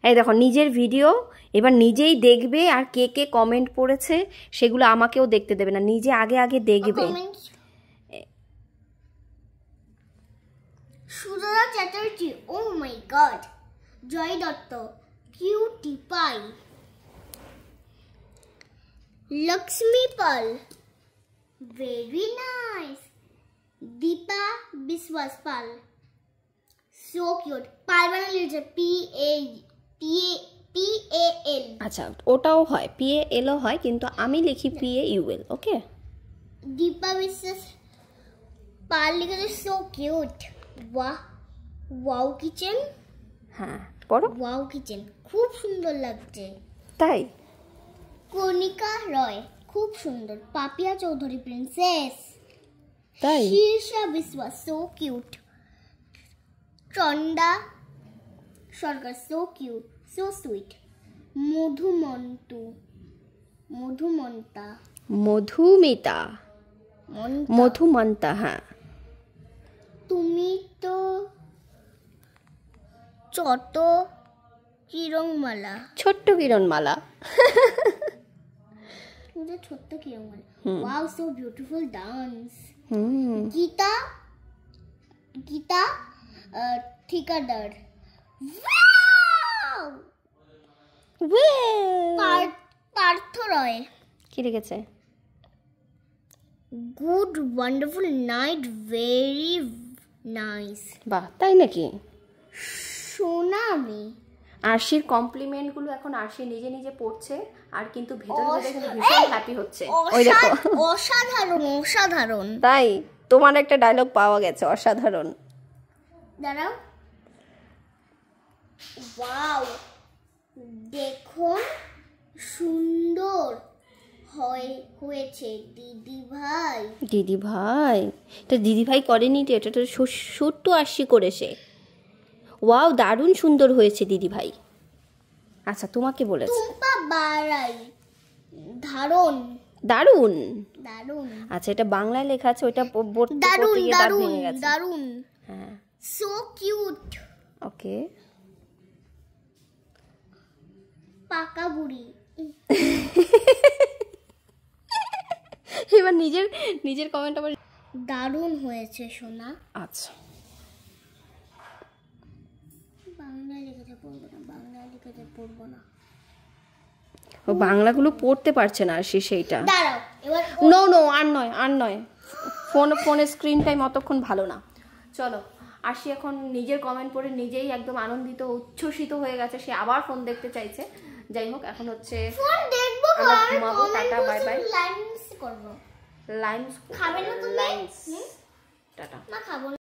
এই দেখো নিজের ভিডিও এবার নিজেই দেখবে, আর কে কে কমেন্ট পড়েছে সেগুলো আমাকেও দেখতে দেবে না, নিজে আগে আগে দেখবে। সুজা চ্যাটার্জি, ও মাই god. Joy Dutta, cutie pie. Lakshmi পাল, ভেরি নাইস। দীপা বিশ্বাস পাল, সো কিউট। পাল মানে লিখছে PAL। আচ্ছা ওটাও হয়, PALও হয়, কিন্তু আমি লিখি PAUL। ওকে। দীপা বিশ্বাস পাল লিখেছে so cute. Wow, wow kitchen. হ্যাঁ পড়ো। ওয়াও কিচেন খুব সুন্দর লাগছে। তাই? কণিকা রয়, খুব সুন্দর। পাপিয়া চৌধুরী, প্রিন্সেস। তাই? শীর্ষা বিশ্বাস, সো কিউট। চন্দা সরকার, সো কিউট, সো সুইট। মধুমন্তা, মধুমন্তা, হ্যাঁ। তুমি তো ছোট্ট কিরণমালা, ছোট্ট কিরণমালা। ছোট্ট Kiranmala. Wow, so beautiful dance. Gita ঠিকাদার, পার্থ রয় কি লিখেছে? Good wonderful night, very nice. বাহ, তাই নাকি? সোনামি। আরশির কমপ্লিমেন্টগুলো এখন আরশি নিজে নিজে পড়ছে, আর কিন্তু ভেতরে ভেতরে ভীষণ হ্যাপি হচ্ছে। ওই দেখো, অসাধারণ অসাধারণ। তাই তোমার একটা ডায়লগ পাওয়া গেছে, অসাধারণ। দাঁড়াও, ওয়াও দেখুন সুন্দর হয়েছে দিদিভাই। দিদিভাই, এটা দিদিভাই করেনি, এটা তো ছোট্ট আরশি করেছে। ওয়াও, দারুণ সুন্দর হয়েছে দিদিভাই। আচ্ছা তোমাকে বলেছে। টুম্পা বাড়াই, দারুণ দারুণ। দারুণ। আচ্ছা এটা বাংলায় লেখা আছে, ওইটা দারুণ গিয়ে দাঁত দারুণ ভেঙে গেছে। দারুণ। হ্যাঁ, সো কিউট। ওকে। পাকা বুড়ি। এবার নিজের কমেন্ট আবার। দারুণ হয়েছে সোনা। আচ্ছা বাংলায় লিখেছে পড়বো না, বাংলায় লিখেছে পড়বো না। ও বাংলাগুলো পড়তে পারছে না আরশি, সেইটা। দাঁড়াও এবার। নো আর নয় ফোনের স্ক্রিন টাইম অতক্ষণ ভালো না। চলো, আরশি এখন নিজের কমেন্ট পড়ে নিজেই একদম আনন্দিত উচ্ছ্বসিত হয়ে গেছে, সে আবার ফোন দেখতে চাইছে। যাই হোক, এখন হচ্ছে ফোন দেখবো, ঘুমাবো। Tata, bye bye. লাইনস করব। লাইনস খাবে না তুমি? Lines, tata. না খাবো না।